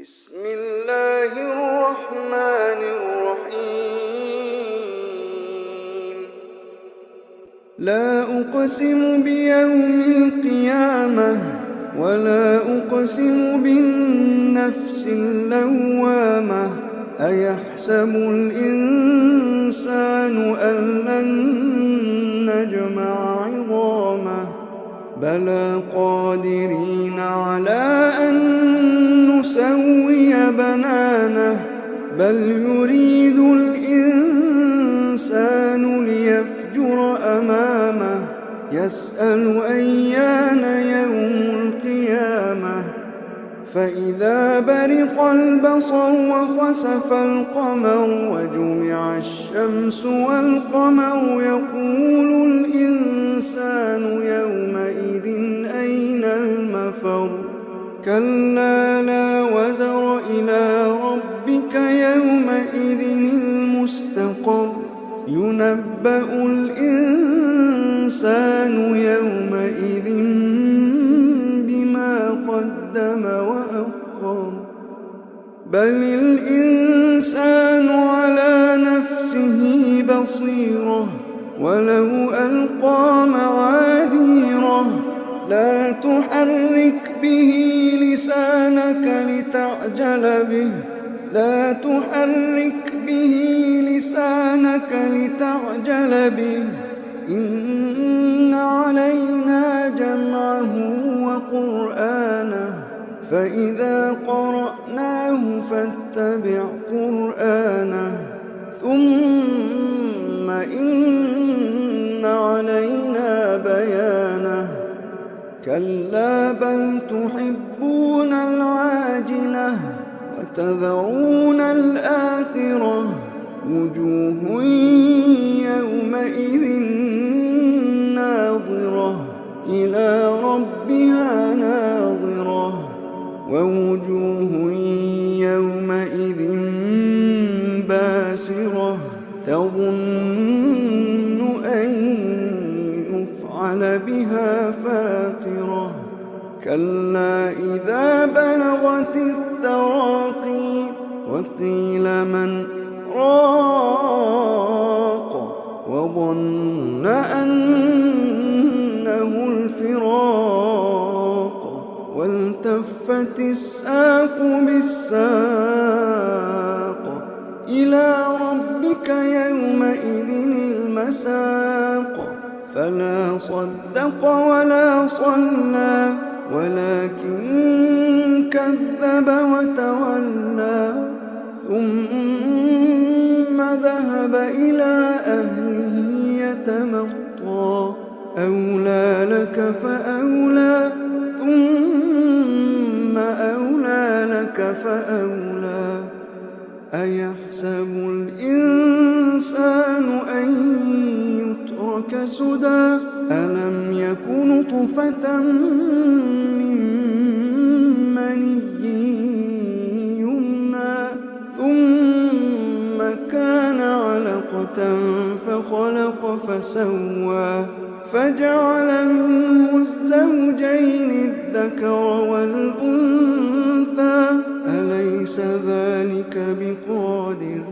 بسم الله الرحمن الرحيم. لا أقسم بيوم القيامة ولا أقسم بالنفس اللوامة. أيحسب الإنسان أن لن نجمع عظامه بلى قادرين على أن نسوي بنانه بل يريد الإنسان ليفجر أمامه يسأل أيان يوم القيامة. فإذا برق البصر وخسف القمر وجمع الشمس والقمر يقول الإنسان يومئذ أين المفر. كلا لا وزر إلى ربك يومئذ المستقر. ينبأ الإنسان يومئذ بما قدم وأخر. بل الإنسان على نفسه بصيرة ولو ألقى معاذيره. لا تحرك به لسانك لتعجل به إن علينا جمعه وقرآنه فإذا قرأناه فاتبع قرآنه ثم إن علينا بيانه. كلا بل تحبون العاجلة وتذرون الآخرة. وجوه يومئذ ناظرة إلى ربها ناظرة ووجوه يومئذ باسرة تظن أن يفعل بها فاقرة. كلا إذا بلغت التراقي وقيل من راق وظن أنه الفراق والتفت الساق بالساق إلى ربك يومئذ المساق. فلا صدق ولا صلى ولكن كذب وتولى ثم ذهب إلى أهله يتمطى. أولى لك فأولى ثم أولى لك فأولى. أيحسب الإنسان أن يترك سدى ألم يك نطفة من مني يمنى ثم كان علقة فخلق فسوى فجعل منه الزوجين الذكر والأنثى. أليس ذلك بقادر